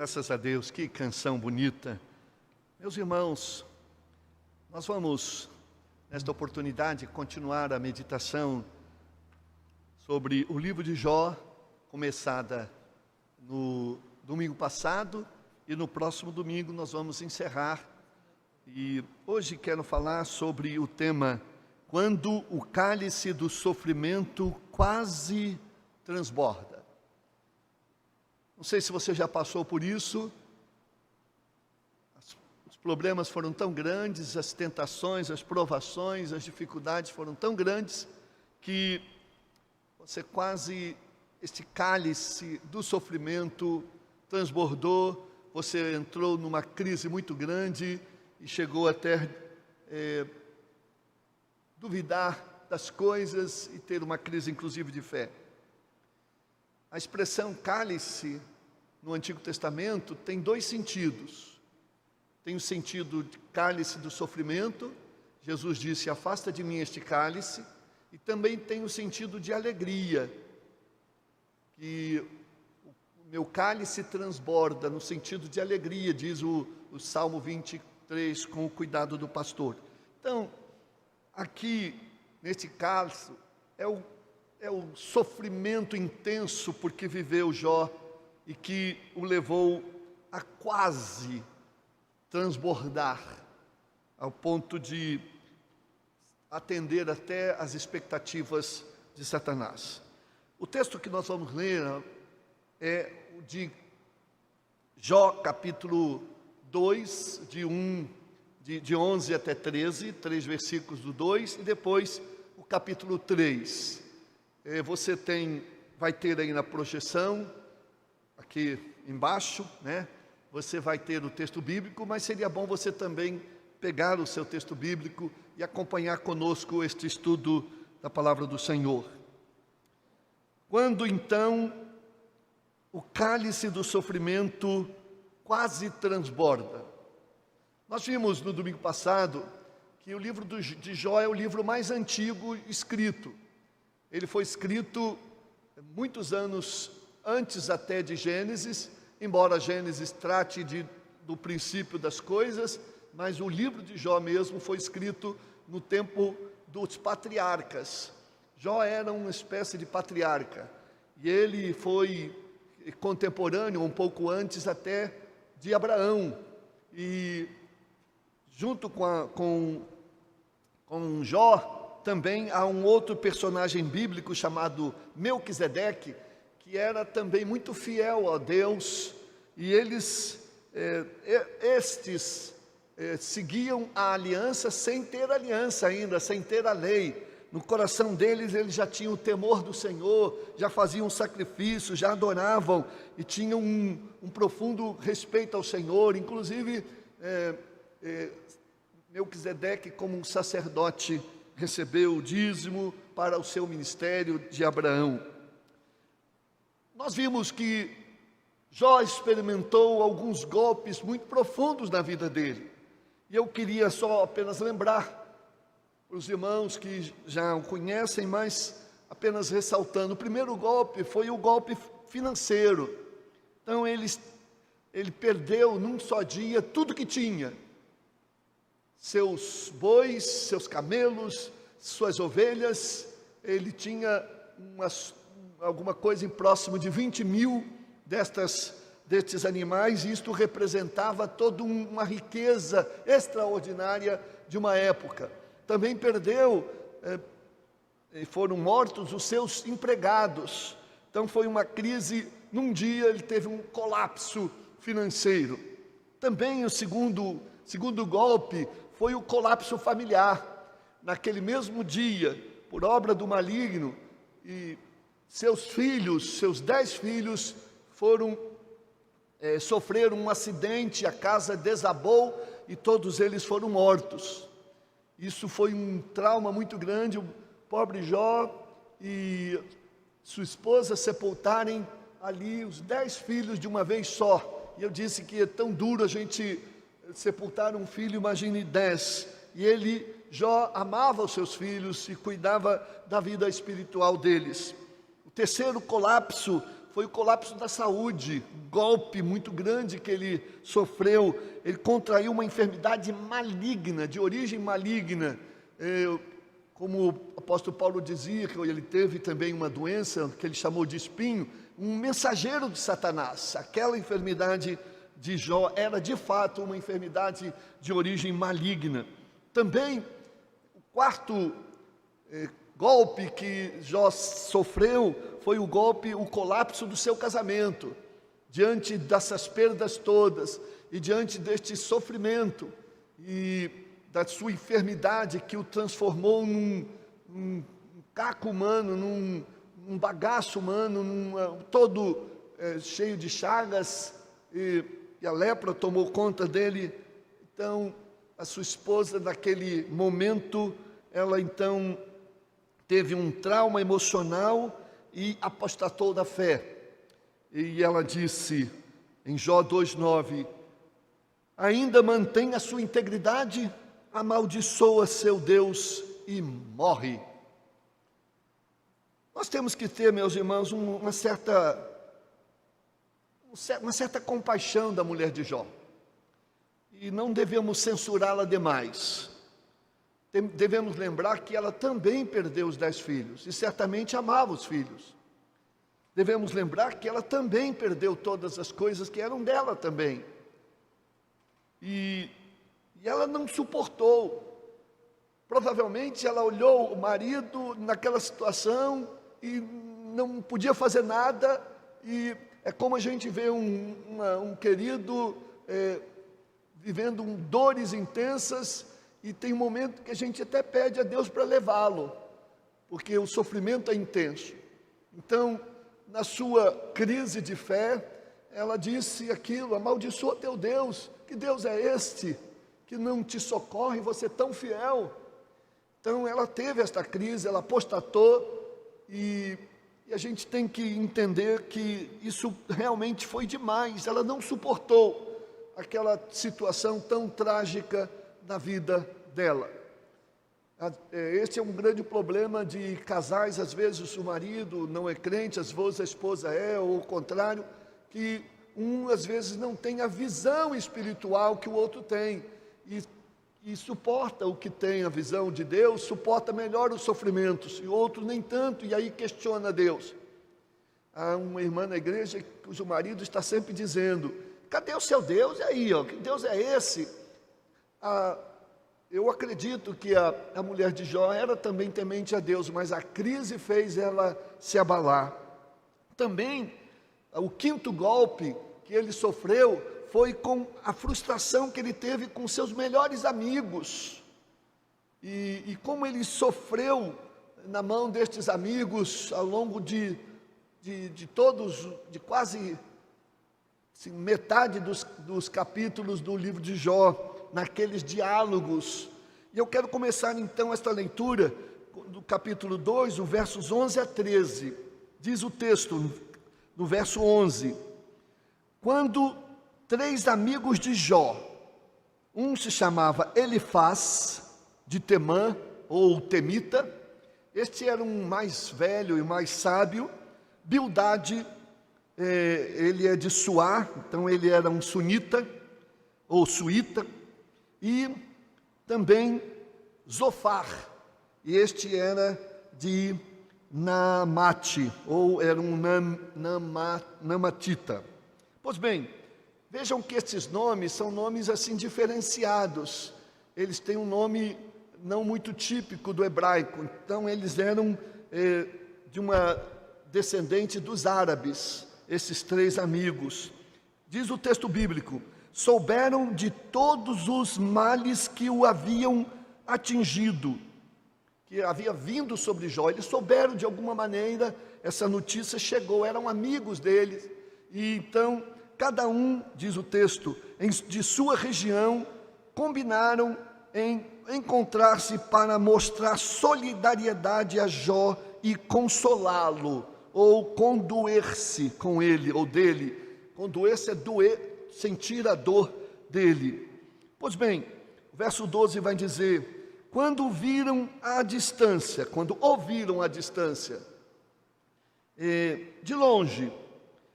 Graças a Deus, que canção bonita. Meus irmãos, nós vamos, nesta oportunidade, continuar a meditação sobre o livro de Jó, começada no domingo passado, e no próximo domingo nós vamos encerrar. E hoje quero falar sobre o tema, quando o cálice do sofrimento quase transborda. Não sei se você já passou por isso. Os problemas foram tão grandes, as tentações, as provações, as dificuldades foram tão grandes que você quase, este cálice do sofrimento transbordou, você entrou numa crise muito grande e chegou até duvidar das coisas e ter uma crise inclusive de fé. A expressão cálice no Antigo Testamento tem dois sentidos. Tem o sentido de cálice do sofrimento, Jesus disse, afasta de mim este cálice, e também tem o sentido de alegria, que o meu cálice transborda no sentido de alegria, diz o Salmo 23, com o cuidado do pastor. Então, aqui, neste caso, é o sofrimento intenso porque viveu Jó e que o levou a quase transbordar, ao ponto de atender até as expectativas de Satanás. O texto que nós vamos ler é o de Jó, capítulo 2, de 11 até 13, 3 versículos do 2, e depois o capítulo 3. Você vai ter aí na projeção, aqui embaixo, né? Você vai ter o texto bíblico, mas seria bom você também pegar o seu texto bíblico e acompanhar conosco este estudo da palavra do Senhor. Quando então o cálice do sofrimento quase transborda. Nós vimos no domingo passado que o livro de Jó é o livro mais antigo escrito. Ele foi escrito muitos anos antes até de Gênesis, embora Gênesis trate do princípio das coisas, mas o livro de Jó mesmo foi escrito no tempo dos patriarcas. Jó era uma espécie de patriarca, e ele foi contemporâneo, um pouco antes até de Abraão, e junto com Jó, também há um outro personagem bíblico chamado Melquisedeque, que era também muito fiel a Deus, e estes seguiam a aliança sem ter aliança ainda, sem ter a lei. No coração deles, eles já tinham o temor do Senhor, já faziam sacrifícios, já adoravam, e tinham um profundo respeito ao Senhor. Inclusive, Melquisedeque, como um sacerdote, recebeu o dízimo para o seu ministério de Abraão. Nós vimos que Jó experimentou alguns golpes muito profundos na vida dele. E eu queria só apenas lembrar para os irmãos que já o conhecem, mas apenas ressaltando. O primeiro golpe foi o golpe financeiro. Então ele perdeu num só dia tudo que tinha. Seus bois, seus camelos, suas ovelhas. Ele tinha alguma coisa em próximo de 20 mil destes animais, e isto representava toda uma riqueza extraordinária de uma época. Também perdeu, foram mortos os seus empregados. Então foi uma crise, num dia ele teve um colapso financeiro. Também o segundo golpe foi o colapso familiar. Naquele mesmo dia, por obra do maligno, e seus 10 filhos sofreram um acidente, a casa desabou e todos eles foram mortos. Isso foi um trauma muito grande. O pobre Jó e sua esposa sepultarem ali os 10 filhos de uma vez só. E eu disse que é tão duro a gente sepultar um filho, imagine 10. E Jó amava os seus filhos e cuidava da vida espiritual deles. O terceiro colapso foi o colapso da saúde, um golpe muito grande que ele sofreu. Ele contraiu uma enfermidade maligna, de origem maligna. Como o apóstolo Paulo dizia, que ele teve também uma doença que ele chamou de espinho, um mensageiro de Satanás. Aquela enfermidade de Jó era de fato uma enfermidade de origem maligna. Também o quarto golpe que Jó sofreu foi o colapso do seu casamento. Diante dessas perdas todas e diante deste sofrimento e da sua enfermidade que o transformou num caco humano, num bagaço humano, todo cheio de chagas, e a lepra tomou conta dele. Então, a sua esposa, naquele momento, ela então teve um trauma emocional e apostatou da fé. E ela disse, em Jó 2,9, ainda mantém a sua integridade, amaldiçoa seu Deus e morre. Nós temos que ter, meus irmãos, uma certa compaixão da mulher de Jó. E não devemos censurá-la demais. Devemos lembrar que ela também perdeu os 10 filhos, e certamente amava os filhos. Devemos lembrar que ela também perdeu todas as coisas que eram dela também. E ela não suportou. Provavelmente ela olhou o marido naquela situação e não podia fazer nada. E é como a gente vê um querido vivendo dores intensas, e tem um momento que a gente até pede a Deus para levá-lo, porque o sofrimento é intenso. Então, na sua crise de fé, ela disse aquilo, amaldiçoa teu Deus, que Deus é este, que não te socorre, você tão fiel. Então, ela teve esta crise, ela apostatou, e a gente tem que entender que isso realmente foi demais. Ela não suportou aquela situação tão trágica na vida dela. Este é um grande problema de casais. Às vezes o marido não é crente, às vezes a esposa é, ou o contrário, que às vezes não tem a visão espiritual que o outro tem, e suporta o que tem a visão de Deus, suporta melhor os sofrimentos, e o outro nem tanto, e aí questiona Deus. Há uma irmã na igreja cujo marido está sempre dizendo, cadê o seu Deus? E aí, que Deus é esse? Eu acredito que a mulher de Jó era também temente a Deus, mas a crise fez ela se abalar. Também, o quinto golpe que ele sofreu foi com a frustração que ele teve com seus melhores amigos. E como ele sofreu na mão destes amigos ao longo de quase metade dos capítulos do livro de Jó, naqueles diálogos. E eu quero começar então esta leitura do capítulo 2, o versos 11 a 13. Diz o texto, no verso 11, quando 3 amigos de Jó, um se chamava Elifaz, de Temã, ou Temita, este era um mais velho e mais sábio. Bildade, ele é de Suá, então ele era um sunita, ou suíta, e também Zofar, e este era de Naamate, ou era um namatita. Pois bem, vejam que estes nomes são nomes assim diferenciados, eles têm um nome não muito típico do hebraico, então eles eram de uma descendente dos árabes, esses 3 amigos. Diz o texto bíblico, souberam de todos os males que o haviam atingido, que havia vindo sobre Jó. Eles souberam de alguma maneira, essa notícia chegou, eram amigos deles, e então cada um, diz o texto, de sua região, combinaram em encontrar-se para mostrar solidariedade a Jó e consolá-lo, ou condoer-se com ele, ou dele. Condoer-se é doer, sentir a dor dele. Pois bem, o verso 12 vai dizer, quando viram à distância, quando ouviram à distância, de longe,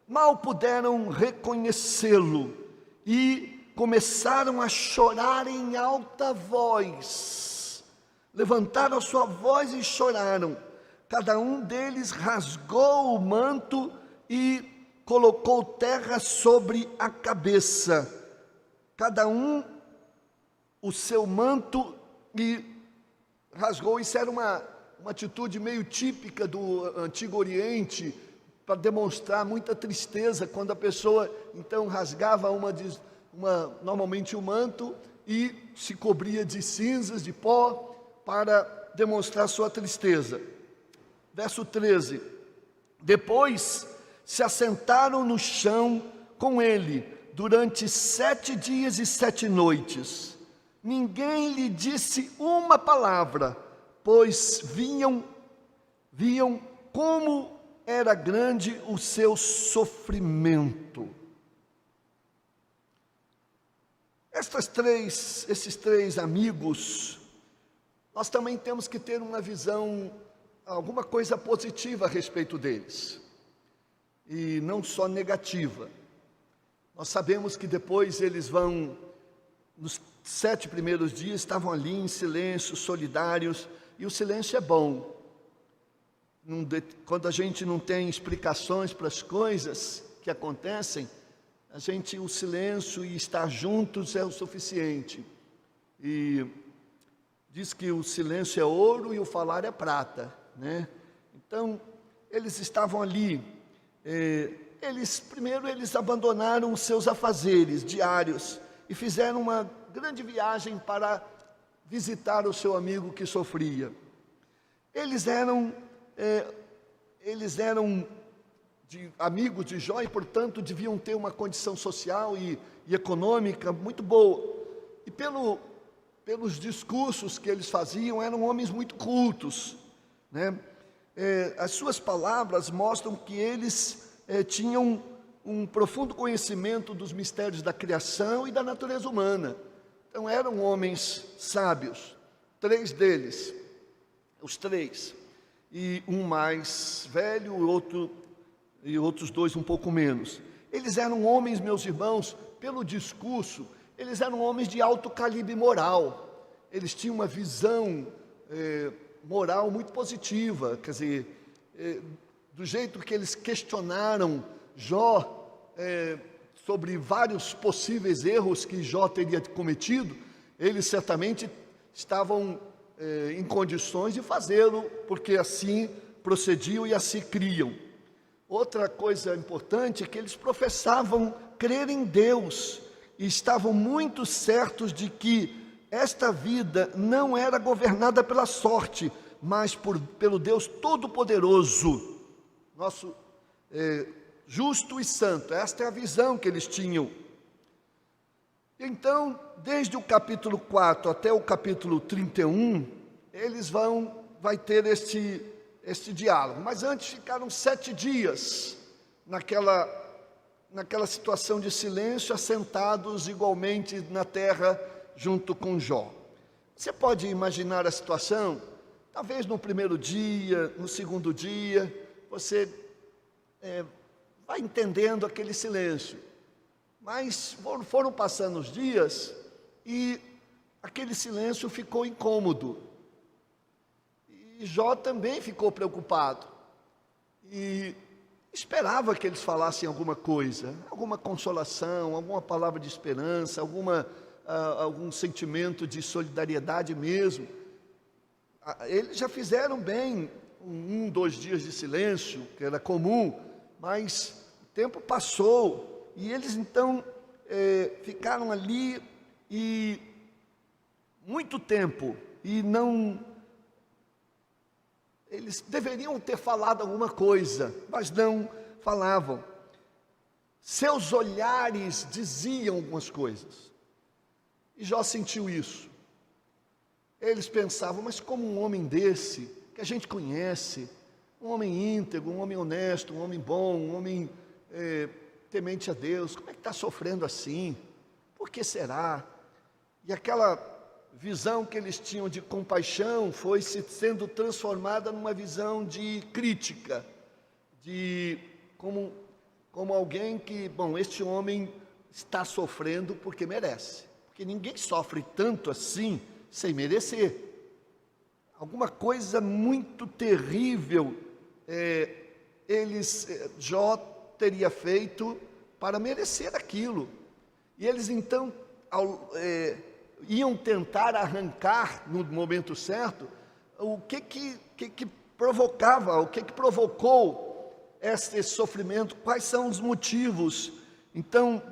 mal puderam reconhecê-lo e começaram a chorar em alta voz. Levantaram a sua voz e choraram. Cada um deles rasgou o manto e colocou terra sobre a cabeça. Cada um o seu manto e rasgou. Isso era uma atitude meio típica do Antigo Oriente, para demonstrar muita tristeza, quando a pessoa então rasgava normalmente o manto e se cobria de cinzas, de pó, para demonstrar sua tristeza. Verso 13: depois se assentaram no chão com ele durante 7 dias e 7 noites. Ninguém lhe disse uma palavra, pois viam como era grande o seu sofrimento. Esses três amigos, nós também temos que ter uma visão, alguma coisa positiva a respeito deles, e não só negativa. Nós sabemos que depois eles vão, nos 7 primeiros dias, estavam ali em silêncio, solidários, e o silêncio é bom. Quando a gente não tem explicações para as coisas que acontecem, o silêncio e estar juntos é o suficiente. E diz que o silêncio é ouro e o falar é prata, né? Então, eles estavam ali. Primeiro eles abandonaram os seus afazeres diários e fizeram uma grande viagem para visitar o seu amigo que sofria. Eles eram amigos de Jó e, portanto, deviam ter uma condição social e econômica muito boa. E pelos discursos que eles faziam, eram homens muito cultos, né? As suas palavras mostram que eles tinham um profundo conhecimento dos mistérios da criação e da natureza humana. Então, eram homens sábios, 3 deles, os 3. E um mais velho, e outros 2 um pouco menos. Eles eram homens, meus irmãos, pelo discurso, eles eram homens de alto calibre moral. Eles tinham uma visão moral muito positiva, quer dizer, do jeito que eles questionaram Jó sobre vários possíveis erros que Jó teria cometido, eles certamente estavam em condições de fazê-lo, porque assim procediam e assim criam. Outra coisa importante é que eles professavam crer em Deus e estavam muito certos de que esta vida não era governada pela sorte, mas pelo Deus Todo-Poderoso, nosso justo e santo. Esta é a visão que eles tinham. Então, desde o capítulo 4 até o capítulo 31, vai ter este diálogo. Mas antes ficaram 7 dias naquela situação de silêncio, assentados igualmente na terra junto com Jó. Você pode imaginar a situação? Talvez no primeiro dia, no segundo dia, você vai entendendo aquele silêncio. Mas foram passando os dias e aquele silêncio ficou incômodo. E Jó também ficou preocupado. E esperava que eles falassem alguma coisa, alguma consolação, alguma palavra de esperança, algum sentimento de solidariedade mesmo. Eles já fizeram bem 2 dias de silêncio, que era comum, mas o tempo passou. E eles então ficaram ali e muito tempo, e eles deveriam ter falado alguma coisa, mas não falavam. Seus olhares diziam algumas coisas, e Jó sentiu isso. Eles pensavam, mas como um homem desse, que a gente conhece, um homem íntegro, um homem honesto, um homem bom, um homem temente a Deus, como é que está sofrendo assim? Por que será? E aquela visão que eles tinham de compaixão foi sendo transformada numa visão de crítica, de como como alguém que, bom, este homem está sofrendo porque merece. Porque ninguém sofre tanto assim sem merecer. Alguma coisa muito terrível Jó teria feito para merecer aquilo. E eles então iam tentar arrancar no momento certo o que provocava, o que provocou esse sofrimento, quais são os motivos. Então,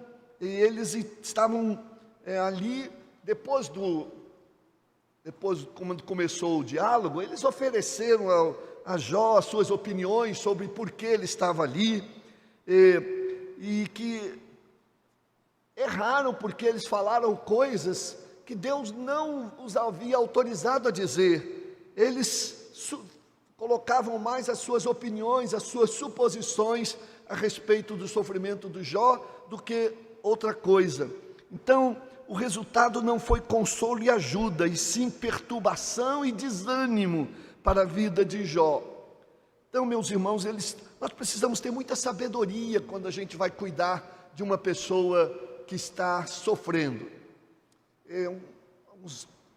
eles estavam ali, depois quando começou o diálogo, eles ofereceram a Jó as suas opiniões sobre por que ele estava ali, e que erraram porque eles falaram coisas que Deus não os havia autorizado a dizer. Eles colocavam mais as suas opiniões, as suas suposições a respeito do sofrimento do Jó do que outra coisa. Então, o resultado não foi consolo e ajuda, e sim perturbação e desânimo para a vida de Jó. Então, meus irmãos, nós precisamos ter muita sabedoria quando a gente vai cuidar de uma pessoa que está sofrendo.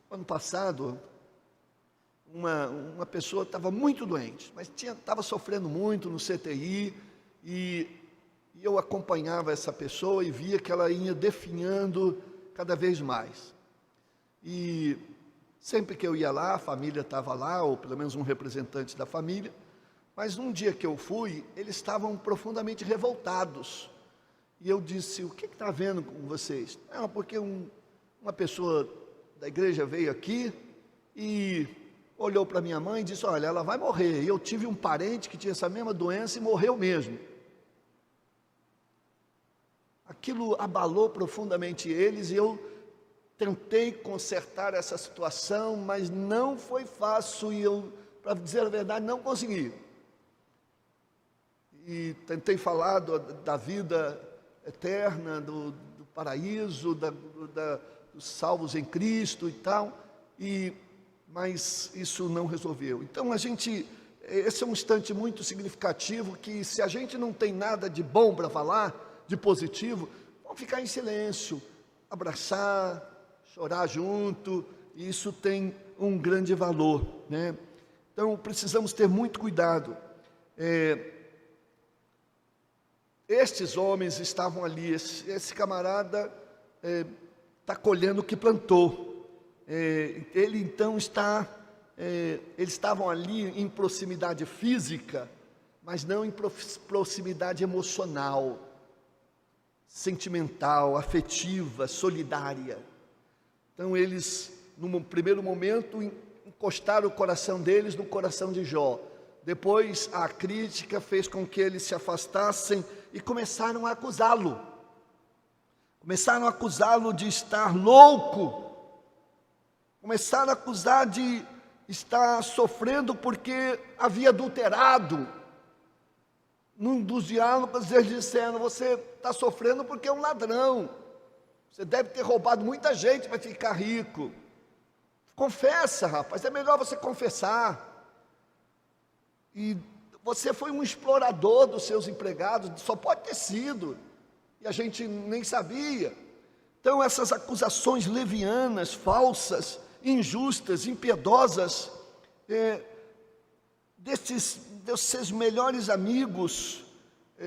Ano passado, uma pessoa estava muito doente, mas estava sofrendo muito no CTI, e eu acompanhava essa pessoa e via que ela ia definhando cada vez mais. E sempre que eu ia lá, a família estava lá, ou pelo menos um representante da família, mas num dia que eu fui, eles estavam profundamente revoltados. E eu disse: o que está havendo com vocês? Não, porque uma pessoa da igreja veio aqui e olhou para minha mãe e disse: olha, ela vai morrer. E eu tive um parente que tinha essa mesma doença e morreu mesmo. Aquilo abalou profundamente eles, e eu tentei consertar essa situação, mas não foi fácil, e eu, para dizer a verdade, não consegui. E tentei falar da vida eterna, do paraíso, dos salvos em Cristo e tal, mas isso não resolveu. Então esse é um instante muito significativo, que se a gente não tem nada de bom para falar, de positivo, vamos ficar em silêncio, abraçar, chorar junto, e isso tem um grande valor, né? Então precisamos ter muito cuidado. Estes homens estavam ali, esse camarada está colhendo o que plantou. Ele então eles estavam ali em proximidade física, mas não em proximidade emocional, sentimental, afetiva, solidária. Então eles, num primeiro momento, encostaram o coração deles no coração de Jó. Depois a crítica fez com que eles se afastassem e começaram a acusá-lo. Começaram a acusá-lo de estar louco. Começaram a acusar de estar sofrendo porque havia adulterado. Num dos diálogos eles disseram: você está sofrendo porque é um ladrão. Você deve ter roubado muita gente para ficar rico. Confessa, rapaz, é melhor você confessar. E você foi um explorador dos seus empregados, só pode ter sido, e a gente nem sabia. Então essas acusações levianas, falsas, injustas, impiedosas, desses seus melhores amigos,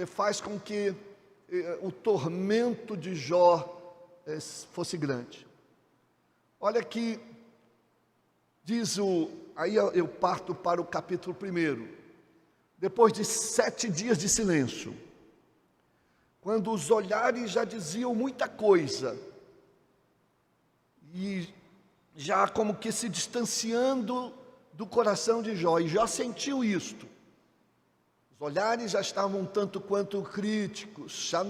faz com que o tormento de Jó fosse grande. Olha que diz aí eu parto para o capítulo 1. Depois de 7 dias de silêncio, quando os olhares já diziam muita coisa, e já como que se distanciando do coração de Jó, e Jó sentiu isto. Os olhares já estavam tanto quanto críticos, já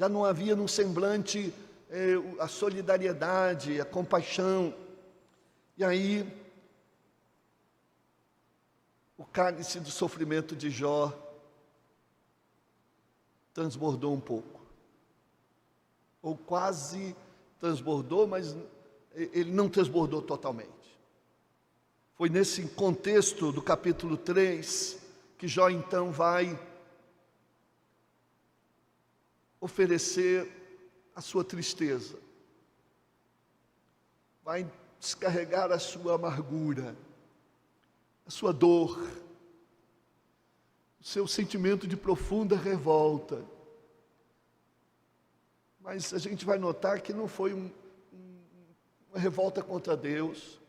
não havia no semblante a solidariedade, a compaixão. E aí o cálice do sofrimento de Jó transbordou um pouco, ou quase transbordou, mas ele não transbordou totalmente. Foi nesse contexto do capítulo 3 que Jó então vai oferecer a sua tristeza, vai descarregar a sua amargura, a sua dor, o seu sentimento de profunda revolta. Mas a gente vai notar que não foi uma revolta contra Deus,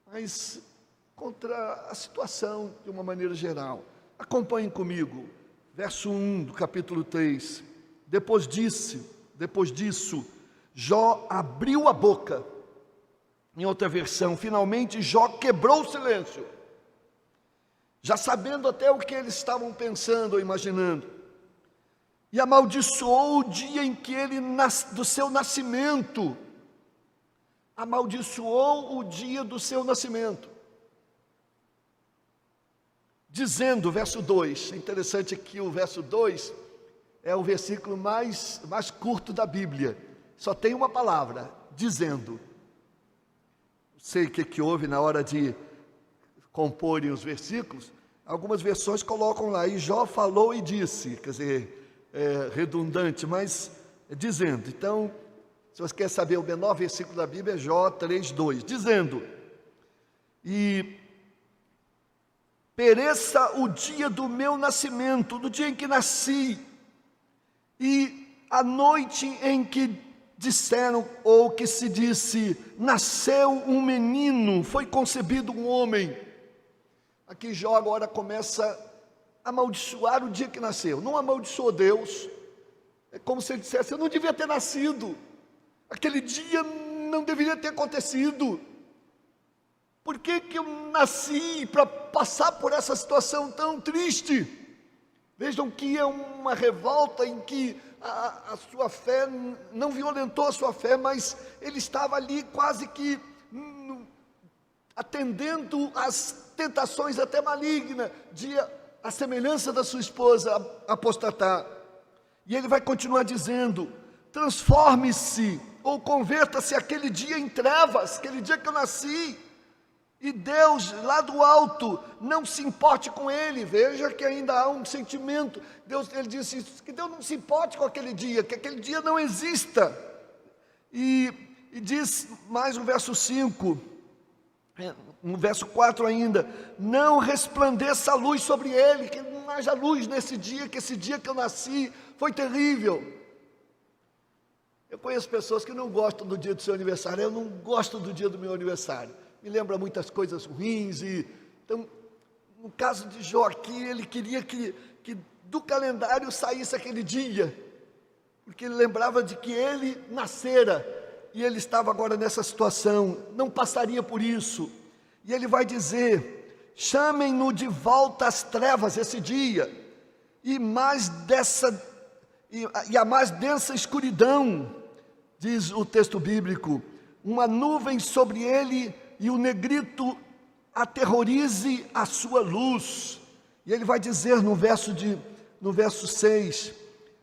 mas contra a situação de uma maneira geral. Acompanhem comigo, verso 1 do capítulo 3. Depois disso, Jó abriu a boca. Em outra versão, finalmente Jó quebrou o silêncio, já sabendo até o que eles estavam pensando ou imaginando, e amaldiçoou o dia em que do seu nascimento, amaldiçoou o dia do seu nascimento, dizendo, verso 2, é interessante que o verso 2 é o versículo mais curto da Bíblia, só tem uma palavra, dizendo. Sei o que houve na hora de comporem os versículos, algumas versões colocam lá, e Jó falou e disse, quer dizer, redundante, mas dizendo. Então, se você quer saber o menor versículo da Bíblia, é Jó 3:2, dizendo, e pereça o dia do meu nascimento, do dia em que nasci, e a noite em que disseram, ou que se disse, nasceu um menino, foi concebido um homem. Aqui Jó agora começa a amaldiçoar o dia que nasceu. Não amaldiçoou Deus, é como se ele dissesse, eu não devia ter nascido, aquele dia não deveria ter acontecido. Por que eu nasci para passar por essa situação tão triste? Vejam que é uma revolta em que a sua fé não violentou a sua fé, mas ele estava ali quase que atendendo às tentações até malignas, a semelhança da sua esposa apostatar. E ele vai continuar dizendo, transforme-se ou converta-se aquele dia em trevas, aquele dia que eu nasci, e Deus lá do alto não se importe com ele. Veja que ainda há um sentimento. Ele disse que Deus não se importe com aquele dia, que aquele dia não exista. E diz mais no verso 5, no verso 4 ainda, não resplandeça a luz sobre ele, que não haja luz nesse dia, que esse dia que eu nasci foi terrível. Eu conheço pessoas que não gostam do dia do seu aniversário. Eu não gosto do dia do meu aniversário, me lembra muitas coisas ruins. Então, no caso de Jó aqui, ele queria que do calendário saísse aquele dia, porque ele lembrava de que ele nascera, e ele estava agora nessa situação, não passaria por isso. E ele vai dizer, chamem-no de volta às trevas esse dia, e a mais densa escuridão, diz o texto bíblico, uma nuvem sobre ele, e o negrito aterrorize a sua luz. E ele vai dizer no verso 6,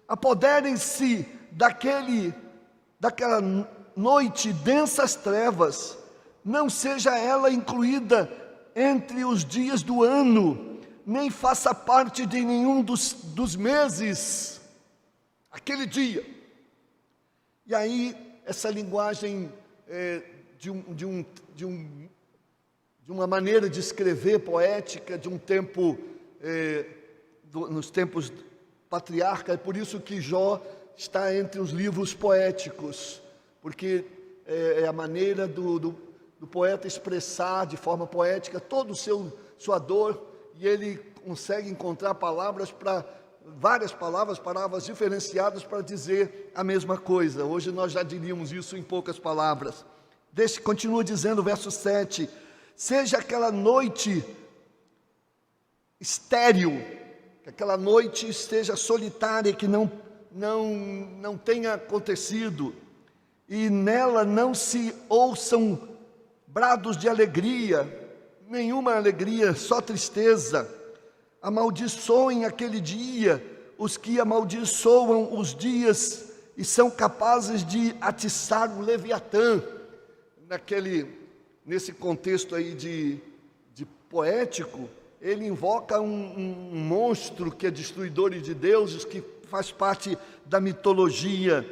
apoderem-se daquela noite densas trevas, não seja ela incluída entre os dias do ano, nem faça parte de nenhum dos meses, aquele dia. E aí, essa linguagem de uma maneira de escrever poética, de um tempo, nos tempos patriarcais, é por isso que Jó está entre os livros poéticos, porque é a maneira do poeta expressar de forma poética toda sua dor, e ele consegue encontrar várias palavras diferenciadas para dizer a mesma coisa. Hoje nós já diríamos isso em poucas palavras. Continua dizendo o verso 7, seja aquela noite estéril, que aquela noite esteja solitária, que não tenha acontecido, e nela não se ouçam brados de alegria, nenhuma alegria, só tristeza. Amaldiçoem aquele dia os que amaldiçoam os dias e são capazes de atiçar o Leviatã. Nesse contexto aí de poético, ele invoca um monstro que é destruidor de deuses, que faz parte da mitologia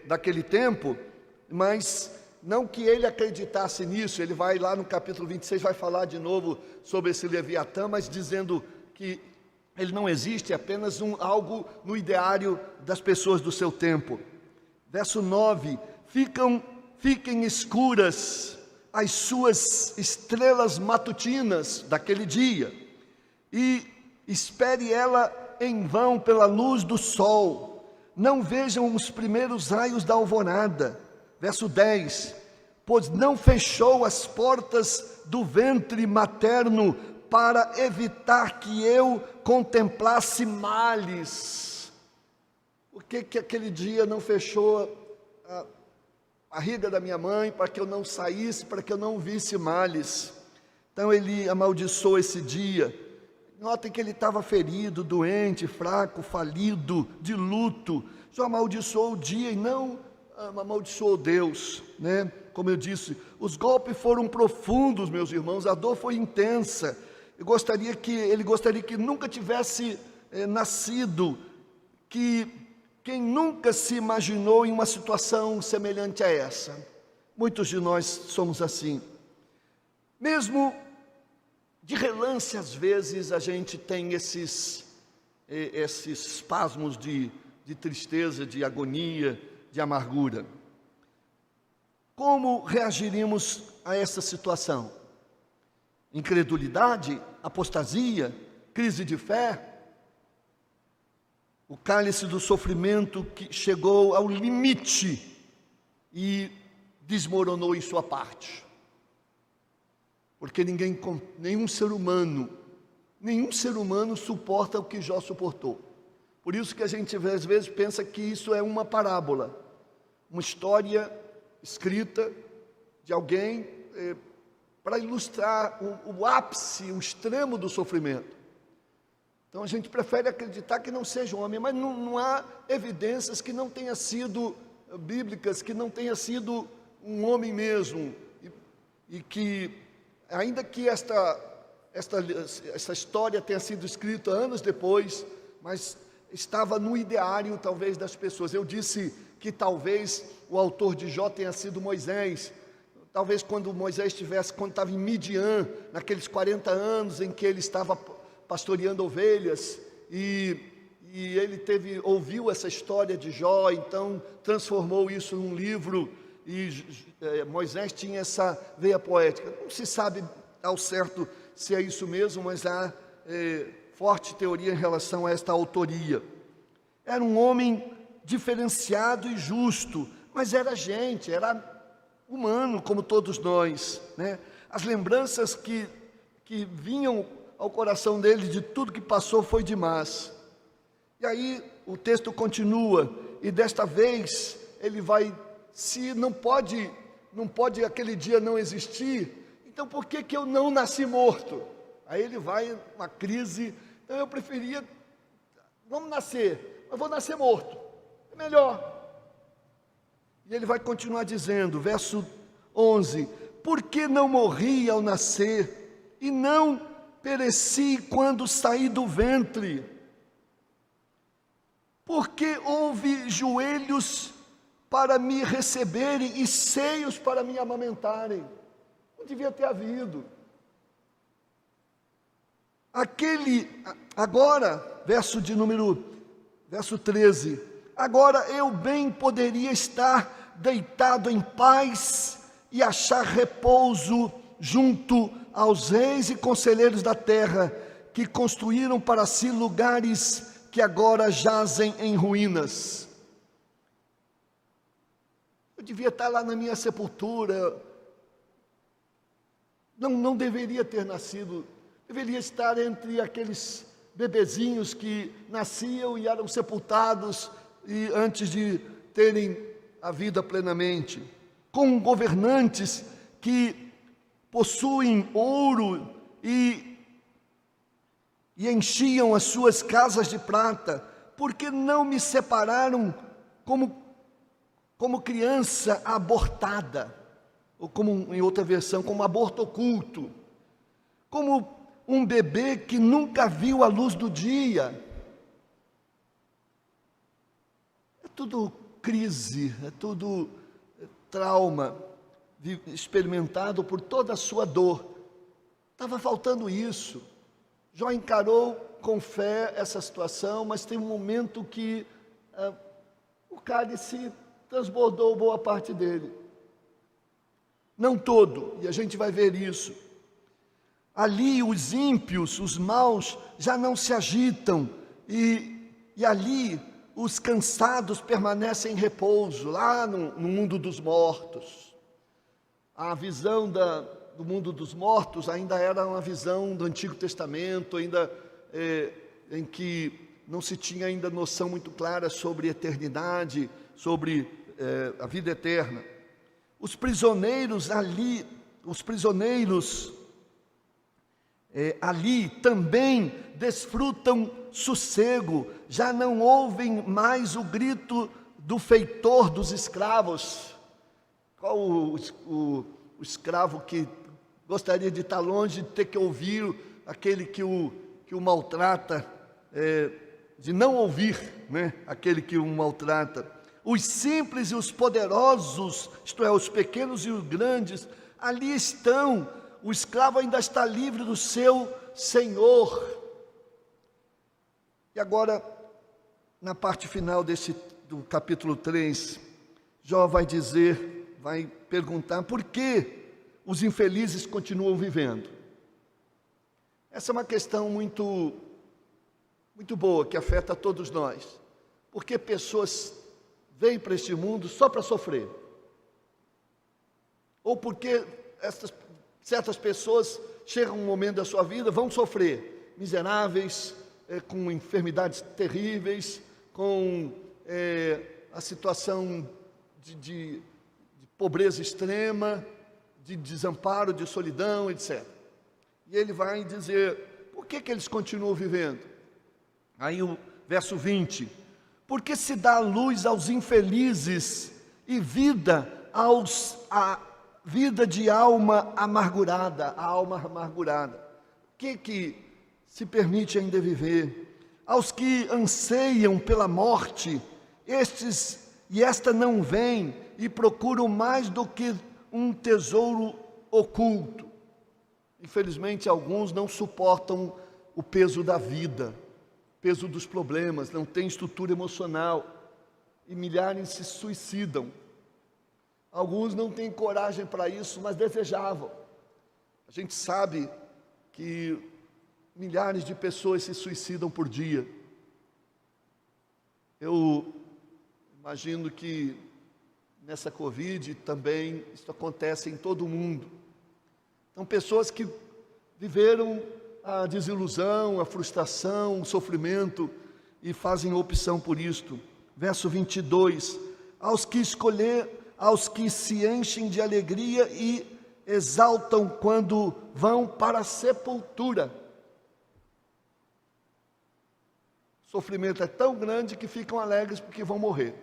daquele tempo, mas não que ele acreditasse nisso. Ele vai lá no capítulo 26, vai falar de novo sobre esse Leviatã, mas dizendo que ele não existe, é apenas algo no ideário das pessoas do seu tempo. Verso 9, fiquem escuras as suas estrelas matutinas daquele dia, e espere ela em vão pela luz do sol, não vejam os primeiros raios da alvorada. Verso 10, pois não fechou as portas do ventre materno para evitar que eu contemplasse males. Por que aquele dia não fechou a barriga da minha mãe, para que eu não saísse, para que eu não visse males? Então ele amaldiçoou esse dia. Notem que ele estava ferido, doente, fraco, falido, de luto. Só amaldiçoou o dia e não amaldiçoou Deus, né? Como eu disse, os golpes foram profundos, meus irmãos, a dor foi intensa. Ele gostaria que nunca tivesse nascido, que quem nunca se imaginou em uma situação semelhante a essa. Muitos de nós somos assim. Mesmo de relance, às vezes, a gente tem esses espasmos de tristeza, de agonia, de amargura. Como reagiríamos a essa situação? Incredulidade, apostasia, crise de fé? O cálice do sofrimento que chegou ao limite e desmoronou em sua parte. Porque nenhum ser humano suporta o que Jó suportou. Por isso que a gente às vezes pensa que isso é uma parábola, uma história escrita de alguém para ilustrar o ápice, o extremo do sofrimento. Então a gente prefere acreditar que não seja um homem, mas não há evidências que não tenha sido bíblicas, que não tenha sido um homem mesmo, e que, ainda que esta história tenha sido escrita anos depois, mas estava no ideário talvez das pessoas. Eu disse que talvez o autor de Jó tenha sido Moisés. Talvez quando estava em Midian, naqueles 40 anos em que ele estava pastoreando ovelhas, e ele ouviu essa história de Jó, então transformou isso num livro, e Moisés tinha essa veia poética. Não se sabe ao certo se é isso mesmo, mas há forte teoria em relação a esta autoria. Era um homem diferenciado e justo, mas era gente, era humano como todos nós, né? As lembranças que vinham ao coração dele de tudo que passou foi demais. E aí o texto continua, e desta vez ele vai, se não pode aquele dia não existir, então por que eu não nasci morto? Aí ele vai uma crise. Então eu preferia, vamos nascer, mas vou nascer morto, é melhor. E ele vai continuar dizendo, verso 11, por que não morri ao nascer, e não pereci quando saí do ventre? Porque houve joelhos para me receberem e seios para me amamentarem? Não devia ter havido. Agora, verso 13, agora eu bem poderia estar deitado em paz e achar repouso junto aos reis e conselheiros da terra, que construíram para si lugares que agora jazem em ruínas. Eu devia estar lá na minha sepultura, não deveria ter nascido, deveria estar entre aqueles bebezinhos que nasciam e eram sepultados e antes de terem a vida plenamente, com governantes que possuem ouro e enchiam as suas casas de prata, porque não me separaram como criança abortada, ou como em outra versão, como aborto oculto, como um bebê que nunca viu a luz do dia. tudo crise, é tudo trauma, experimentado por toda a sua dor. Estava faltando isso. Jó encarou com fé essa situação, mas tem um momento que o cálice transbordou boa parte dele. Não todo, e a gente vai ver isso. Ali os ímpios, os maus, já não se agitam, e ali os cansados permanecem em repouso, lá no mundo dos mortos. A visão do mundo dos mortos ainda era uma visão do Antigo Testamento, ainda em que não se tinha ainda noção muito clara sobre eternidade, sobre a vida eterna. Os prisioneiros ali também desfrutam sossego, já não ouvem mais o grito do feitor dos escravos. Qual o escravo que gostaria de estar longe, de ter que ouvir aquele que o maltrata, de não ouvir, né, aquele que o maltrata? Os simples e os poderosos, isto é, os pequenos e os grandes, ali estão. O escravo ainda está livre do seu senhor. E agora, na parte final do capítulo 3, Jó vai perguntar por que os infelizes continuam vivendo. Essa é uma questão muito boa, que afeta a todos nós. Porque pessoas vêm para este mundo só para sofrer. Ou porque certas pessoas chegam um momento da sua vida, vão sofrer, miseráveis, com enfermidades terríveis, com a situação de pobreza extrema, de desamparo, de solidão, etc. E ele vai dizer, por que eles continuam vivendo? Aí o verso 20, porque se dá luz aos infelizes e vida vida de alma amargurada, a alma amargurada. O que se permite ainda viver? Aos que anseiam pela morte, esta não vem e procuram mais do que um tesouro oculto. Infelizmente, alguns não suportam o peso da vida, o peso dos problemas, não têm estrutura emocional, e milhares se suicidam. Alguns não têm coragem para isso, mas desejavam. A gente sabe que milhares de pessoas se suicidam por dia. Eu imagino que nessa Covid também isso acontece em todo o mundo. Então, pessoas que viveram a desilusão, a frustração, o sofrimento e fazem opção por isto. Verso 22, aos que se enchem de alegria e exaltam quando vão para a sepultura. O sofrimento é tão grande que ficam alegres porque vão morrer.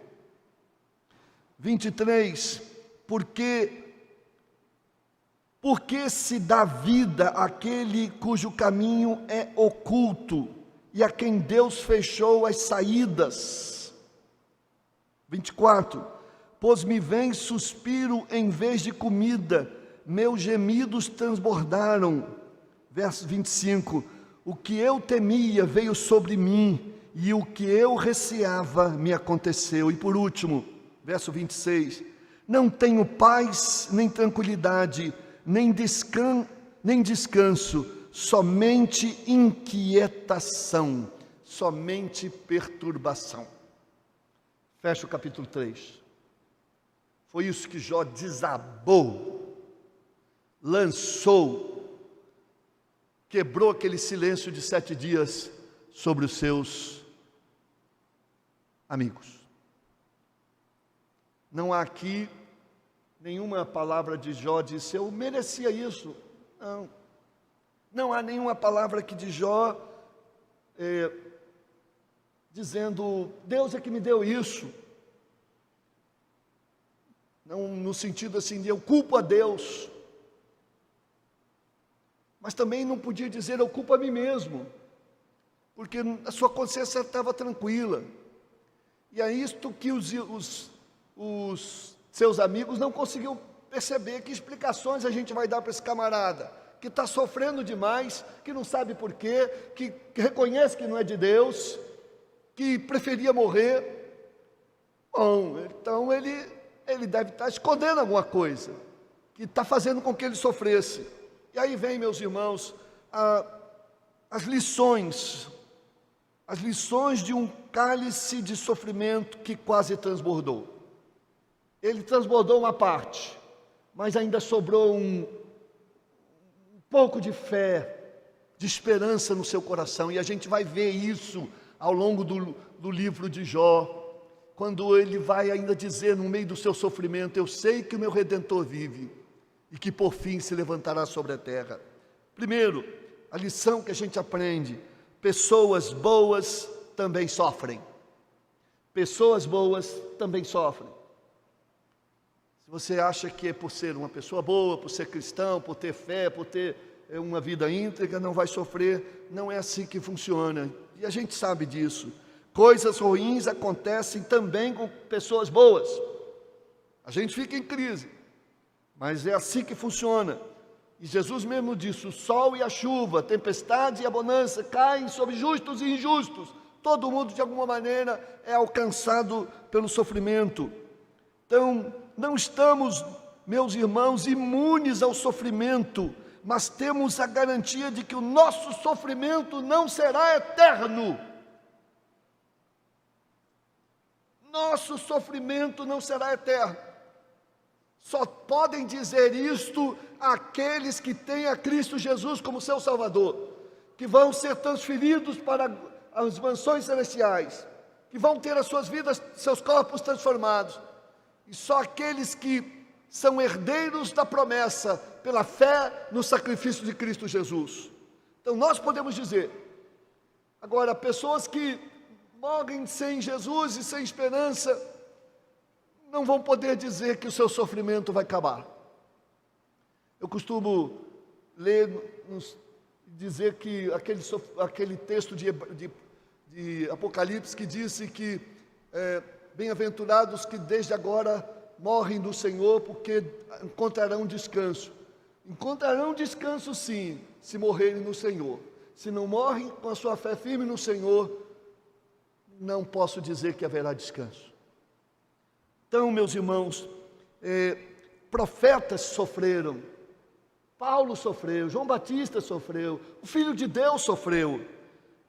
23, porque se dá vida àquele cujo caminho é oculto e a quem Deus fechou as saídas. 24, pois me vem suspiro em vez de comida, meus gemidos transbordaram. Verso 25, o que eu temia veio sobre mim, e o que eu receava me aconteceu. E por último, verso 26, não tenho paz, nem tranquilidade, nem descanso, somente inquietação, somente perturbação. Fecha o capítulo 3. Foi isso que Jó desabou, lançou, quebrou aquele silêncio de 7 dias sobre os seus amigos. Não há aqui nenhuma palavra de Jó disse, eu merecia isso. Não há nenhuma palavra aqui de Jó dizendo, Deus é que me deu isso. Não no sentido assim de eu culpo a Deus. Mas também não podia dizer eu culpo a mim mesmo. Porque a sua consciência estava tranquila. E é isto que os seus amigos não conseguiam perceber. Que explicações a gente vai dar para esse camarada que está sofrendo demais, que não sabe por quê, que reconhece que não é de Deus, que preferia morrer? Bom, então ele deve estar escondendo alguma coisa que está fazendo com que ele sofresse. E aí vem, meus irmãos, as lições de um cálice de sofrimento que quase transbordou. Ele transbordou uma parte, mas ainda sobrou um pouco de fé, de esperança no seu coração. E a gente vai ver isso ao longo do livro de Jó, quando ele vai ainda dizer no meio do seu sofrimento: eu sei que o meu Redentor vive e que por fim se levantará sobre a terra. Primeiro, a lição que a gente aprende: pessoas boas também sofrem. Pessoas boas também sofrem. Se você acha que é por ser uma pessoa boa, por ser cristão, por ter fé, por ter uma vida íntegra, não vai sofrer, não é assim que funciona. E a gente sabe disso. Coisas ruins acontecem também com pessoas boas. A gente fica em crise, mas é assim que funciona. E Jesus mesmo disse: o sol e a chuva, a tempestade e a bonança caem sobre justos e injustos. Todo mundo, de alguma maneira, é alcançado pelo sofrimento. Então, não estamos, meus irmãos, imunes ao sofrimento, mas temos a garantia de que o nosso sofrimento não será eterno. Nosso sofrimento não será eterno. Só podem dizer isto aqueles que têm a Cristo Jesus como seu Salvador, que vão ser transferidos para as mansões celestiais, que vão ter as suas vidas, seus corpos transformados. E só aqueles que são herdeiros da promessa pela fé no sacrifício de Cristo Jesus. Então nós podemos dizer. Agora, pessoas que morrem sem Jesus e sem esperança, não vão poder dizer que o seu sofrimento vai acabar. Eu costumo ler, dizer que aquele texto de Apocalipse que disse que bem-aventurados que desde agora morrem do Senhor, porque encontrarão descanso. Encontrarão descanso sim, se morrerem no Senhor. Se não morrem com a sua fé firme no Senhor, não posso dizer que haverá descanso. Então, meus irmãos, profetas sofreram, Paulo sofreu, João Batista sofreu, o Filho de Deus sofreu.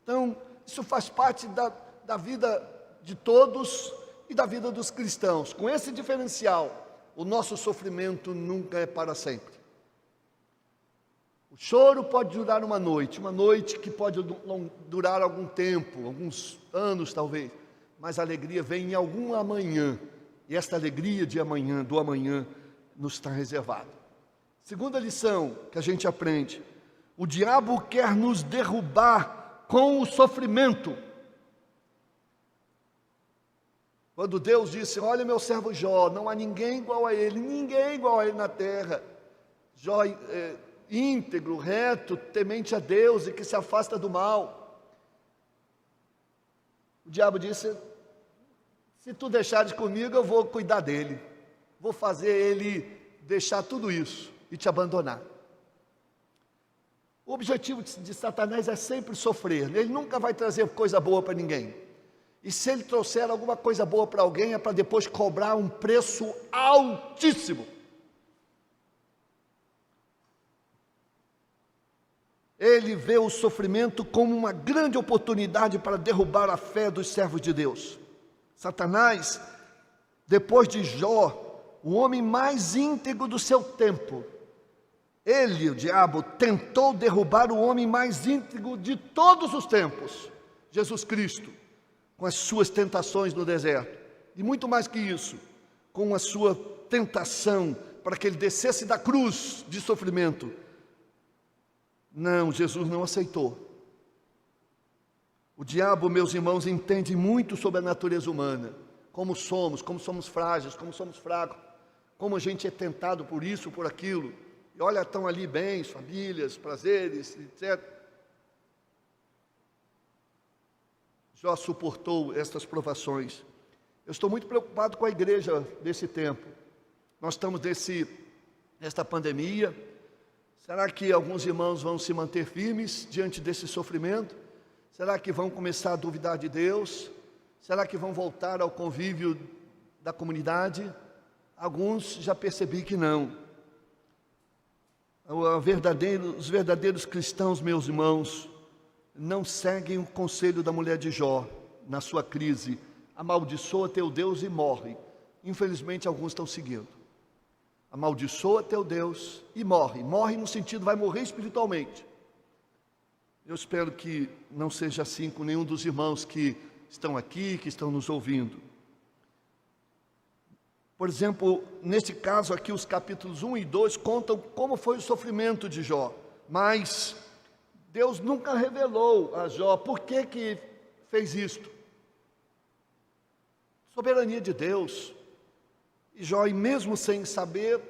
Então, isso faz parte da vida de todos e da vida dos cristãos. Com esse diferencial, o nosso sofrimento nunca é para sempre. O choro pode durar uma noite que pode durar algum tempo, alguns anos talvez, mas a alegria vem em algum amanhã. E esta alegria do amanhã, nos está reservada. Segunda lição que a gente aprende: o diabo quer nos derrubar com o sofrimento. Quando Deus disse: olha meu servo Jó, não há ninguém igual a ele na terra. Jó íntegro, reto, temente a Deus e que se afasta do mal. O diabo disse: se tu deixares comigo, eu vou cuidar dele. Vou fazer ele deixar tudo isso e te abandonar. O objetivo de Satanás é sempre sofrer. Ele nunca vai trazer coisa boa para ninguém. E se ele trouxer alguma coisa boa para alguém, é para depois cobrar um preço altíssimo. Ele vê o sofrimento como uma grande oportunidade para derrubar a fé dos servos de Deus. Satanás, depois de Jó, o homem mais íntegro do seu tempo, ele, o diabo, tentou derrubar o homem mais íntegro de todos os tempos, Jesus Cristo, com as suas tentações no deserto. E muito mais que isso, com a sua tentação para que ele descesse da cruz de sofrimento. Não, Jesus não aceitou. O diabo, meus irmãos, entende muito sobre a natureza humana, como somos frágeis, como somos fracos, como a gente é tentado por isso, por aquilo. E olha, estão ali bens, famílias, prazeres, etc. Jó suportou estas provações. Eu estou muito preocupado com a igreja desse tempo. Nós estamos nesta pandemia. Será que alguns irmãos vão se manter firmes diante desse sofrimento? Será que vão começar a duvidar de Deus? Será que vão voltar ao convívio da comunidade? Alguns já percebi que não. Os verdadeiros cristãos, meus irmãos, não seguem o conselho da mulher de Jó na sua crise. Amaldiçoa teu Deus e morre. Infelizmente, alguns estão seguindo. Amaldiçoa teu Deus e morre. Morre no sentido, vai morrer espiritualmente. Eu espero que não seja assim com nenhum dos irmãos que estão aqui, que estão nos ouvindo. Por exemplo, nesse caso aqui, os capítulos 1 e 2 contam como foi o sofrimento de Jó. Mas Deus nunca revelou a Jó por que fez isto. Soberania de Deus. E Jó, mesmo sem saber,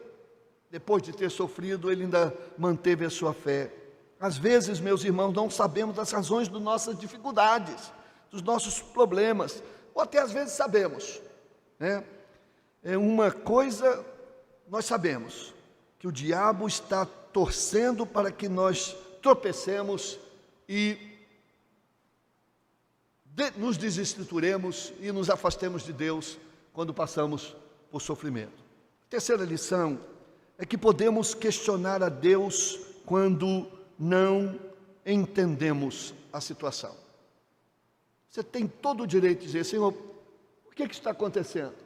depois de ter sofrido, ele ainda manteve a sua fé. Às vezes, meus irmãos, não sabemos das razões das nossas dificuldades, dos nossos problemas, ou até às vezes sabemos, né? Uma coisa nós sabemos, que o diabo está torcendo para que nós tropecemos e nos desestruturemos e nos afastemos de Deus quando passamos por sofrimento. A terceira lição é que podemos questionar a Deus quando não entendemos a situação. Você tem todo o direito de dizer, Senhor, o que está acontecendo?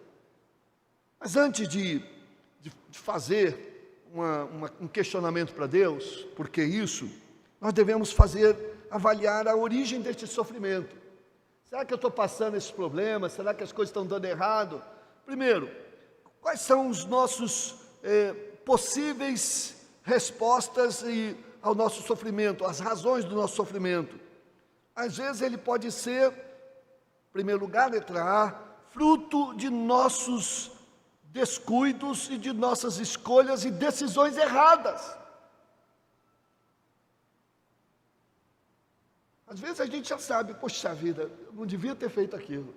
Mas antes de fazer um questionamento para Deus, por que isso, nós devemos avaliar a origem deste sofrimento. Será que eu estou passando esses problemas? Será que as coisas estão dando errado? Primeiro, quais são os nossos possíveis respostas ao nosso sofrimento, as razões do nosso sofrimento? Às vezes ele pode ser, em primeiro lugar, letra A, fruto de nossos descuidos e de nossas escolhas e decisões erradas. Às vezes a gente já sabe, poxa vida, eu não devia ter feito aquilo,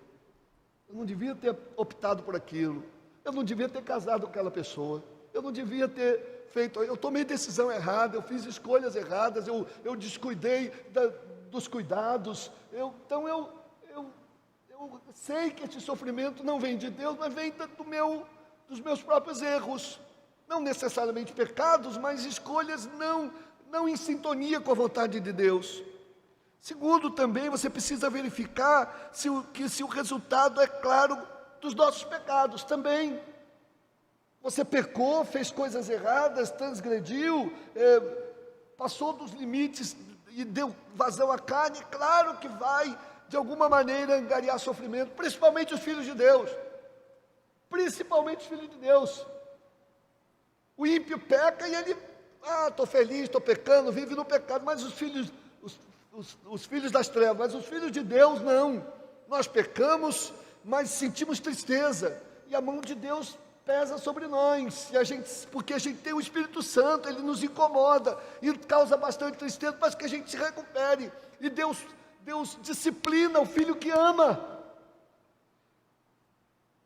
eu não devia ter optado por aquilo, eu não devia ter casado com aquela pessoa, eu não devia ter feito, eu tomei decisão errada, eu fiz escolhas erradas, eu descuidei dos cuidados, então eu sei que esse sofrimento não vem de Deus, mas vem dos meus próprios erros, não necessariamente pecados, mas escolhas não em sintonia com a vontade de Deus. Segundo, também você precisa verificar se o resultado é claro dos nossos pecados também. Você pecou, fez coisas erradas, transgrediu, passou dos limites e deu vazão à carne, claro que vai, de alguma maneira, angariar sofrimento, principalmente os filhos de Deus. Principalmente os filhos de Deus. O ímpio peca e ele, estou feliz, estou pecando, vive no pecado, mas os filhos das trevas, mas os filhos de Deus não. Nós pecamos, mas sentimos tristeza, e a mão de Deus pesa sobre nós, porque a gente tem o Espírito Santo, ele nos incomoda, e causa bastante tristeza, mas que a gente se recupere, e Deus disciplina o filho que ama.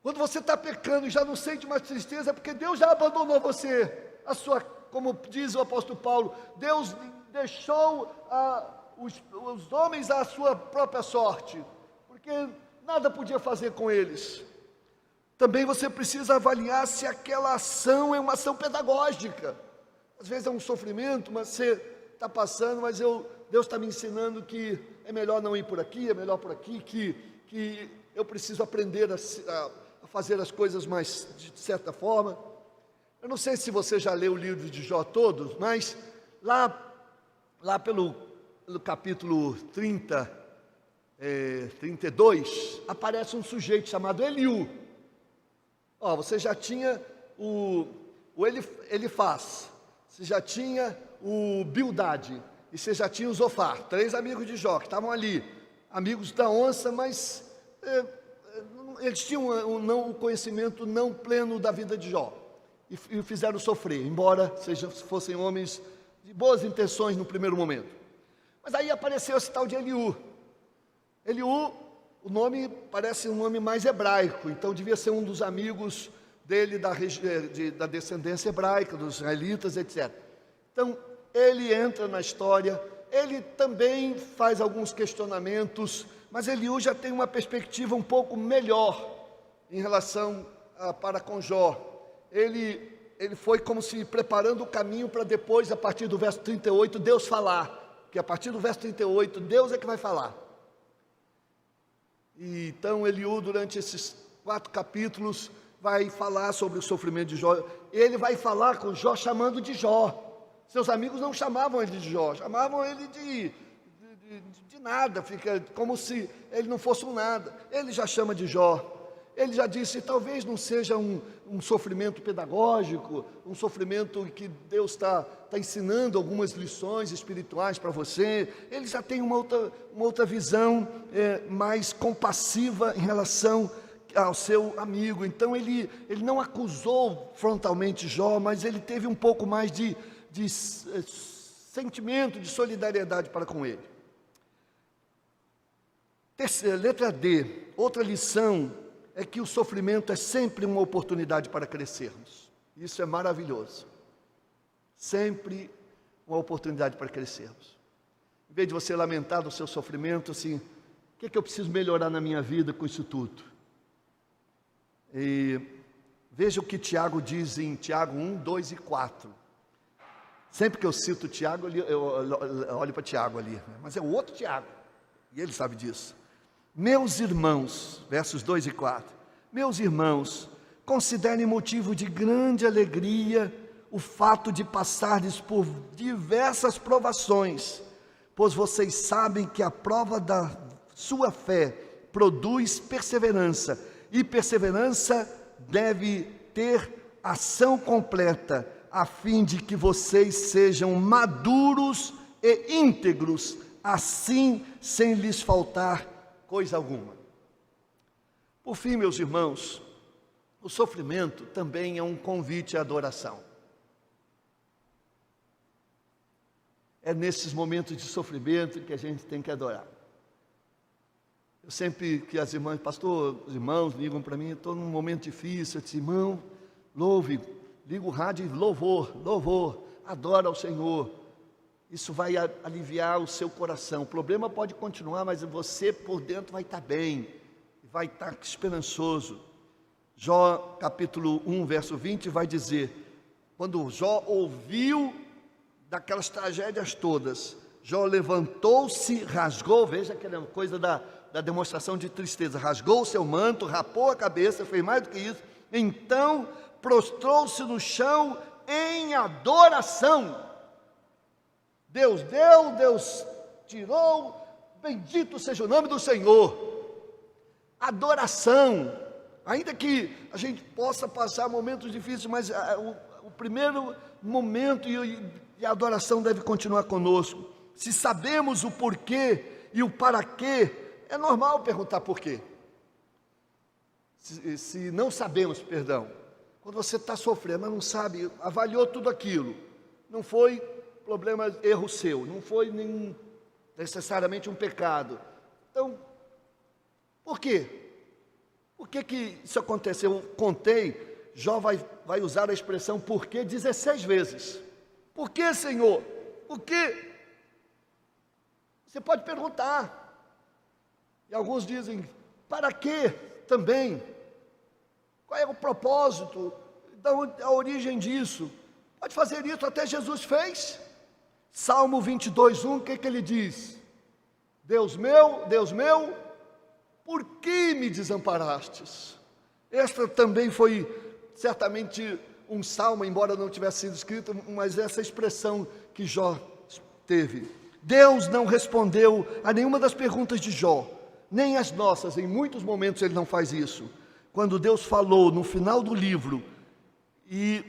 Quando você está pecando e já não sente mais tristeza, é porque Deus já abandonou você, como diz o apóstolo Paulo, Deus deixou os homens à sua própria sorte, porque nada podia fazer com eles. Também você precisa avaliar se aquela ação é uma ação pedagógica. Às vezes é um sofrimento, mas você está passando, mas Deus está me ensinando que é melhor não ir por aqui, é melhor por aqui, que eu preciso aprender a fazer as coisas mais de certa forma. Eu não sei se você já leu o livro de Jó todos, mas lá pelo capítulo 32, aparece um sujeito chamado Eliú. Você já tinha o Elifaz, você já tinha o Bildade, e você já tinha o Zofar, 3 amigos de Jó, que estavam ali, amigos da onça, mas eles tinham o conhecimento não pleno da vida de Jó, e o fizeram sofrer, embora fossem homens de boas intenções no primeiro momento. Mas aí apareceu esse tal de Eliú. Eliú, O nome parece um nome mais hebraico, então devia ser um dos amigos dele da descendência hebraica, dos israelitas, etc. Então, ele entra na história, ele também faz alguns questionamentos, mas Eliú já tem uma perspectiva um pouco melhor em relação para com Jó. Ele foi como se preparando o caminho para depois, a partir do verso 38, Deus falar. Que a partir do verso 38, Deus é que vai falar. E então Eliú, durante esses 4 capítulos, vai falar sobre o sofrimento de Jó. Ele vai falar com Jó chamando de Jó. Seus amigos não chamavam ele de Jó, chamavam ele de nada, fica como se ele não fosse um nada. Ele já chama de Jó. Ele já disse, talvez não seja um sofrimento pedagógico, um sofrimento que Deus está ensinando algumas lições espirituais para você. Ele já tem uma outra visão mais compassiva em relação ao seu amigo. Então ele não acusou frontalmente Jó, mas ele teve um pouco mais de sentimento, de solidariedade para com ele. Letra D, outra lição é que o sofrimento é sempre uma oportunidade para crescermos. Isso é maravilhoso. Sempre uma oportunidade para crescermos. Em vez de você lamentar do seu sofrimento, assim, o que é que eu preciso melhorar na minha vida com isso tudo? E veja o que Tiago diz em Tiago 1, 2 e 4. Sempre que eu cito Tiago, eu olho para Tiago ali, mas é o outro Tiago, e ele sabe disso. Meus irmãos, versos 2 e 4, meus irmãos, considerem motivo de grande alegria o fato de passardes por diversas provações, pois vocês sabem que a prova da sua fé produz perseverança, e perseverança deve ter ação completa, a fim de que vocês sejam maduros e íntegros, assim sem lhes faltar coisa alguma. Por fim, meus irmãos, o sofrimento também é um convite à adoração. É nesses momentos de sofrimento que a gente tem que adorar. Eu sempre que as irmãs, pastor, os irmãos ligam para mim, estou num momento difícil, eu disse, irmão, louve, liga o rádio e louvor, adora ao Senhor. Isso vai aliviar o seu coração. O problema pode continuar, mas você por dentro vai estar bem, vai estar esperançoso. Jó capítulo 1, verso 20 vai dizer, quando Jó ouviu daquelas tragédias todas, Jó levantou-se, rasgou, veja aquela coisa da demonstração de tristeza, rasgou o seu manto, rapou a cabeça, fez mais do que isso, então prostrou-se no chão em adoração. Deus deu, Deus tirou, bendito seja o nome do Senhor. Adoração, ainda que a gente possa passar momentos difíceis, mas o primeiro momento e a adoração deve continuar conosco. Se sabemos o porquê e o para quê, é normal perguntar por quê. Se não sabemos, perdão, quando você está sofrendo, mas não sabe, avaliou tudo aquilo, não foi problema, erro seu, não foi necessariamente um pecado. Então, por quê? Por que isso aconteceu? Eu contei, Jó vai usar a expressão por quê 16 vezes. Por que, Senhor? Por quê? Você pode perguntar. E alguns dizem, para quê também? Qual é o propósito? A origem disso? Pode fazer isso, até Jesus fez. Salmo 22, 1, o que ele diz? Deus meu, por que me desamparastes? Esta também foi certamente um salmo, embora não tivesse sido escrito, mas essa expressão que Jó teve. Deus não respondeu a nenhuma das perguntas de Jó, nem as nossas, em muitos momentos ele não faz isso. Quando Deus falou no final do livro, e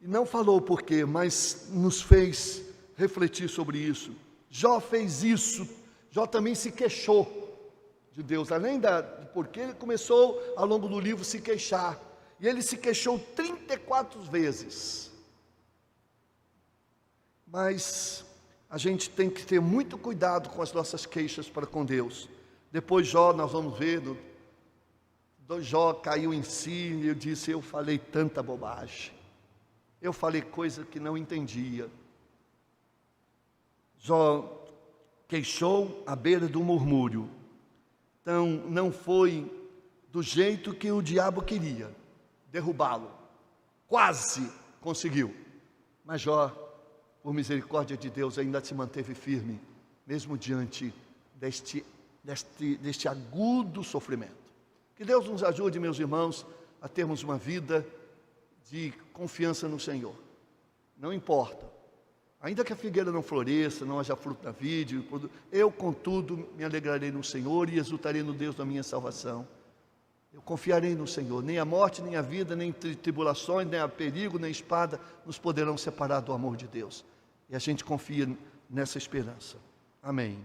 não falou o porquê, mas nos fez refletir sobre isso. Jó fez isso, Jó também se queixou de Deus, além porque ele começou ao longo do livro se queixar, e ele se queixou 34 vezes. Mas a gente tem que ter muito cuidado com as nossas queixas para com Deus, Depois Jó, nós vamos ver, Jó caiu em si e eu disse, eu falei tanta bobagem. Eu falei coisa que não entendia. Jó queixou à beira do murmúrio. Então, não foi do jeito que o diabo queria, derrubá-lo. Quase conseguiu. Mas Jó, por misericórdia de Deus, ainda se manteve firme, mesmo diante deste agudo sofrimento. Que Deus nos ajude, meus irmãos, a termos uma vida de confiança no Senhor. Não importa. Ainda que a figueira não floresça, não haja fruto na vide, eu, contudo, me alegrarei no Senhor e exultarei no Deus da minha salvação. Eu confiarei no Senhor. Nem a morte, nem a vida, nem tribulações, nem a perigo, nem a espada nos poderão separar do amor de Deus. E a gente confia nessa esperança. Amém.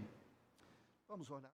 Vamos orar.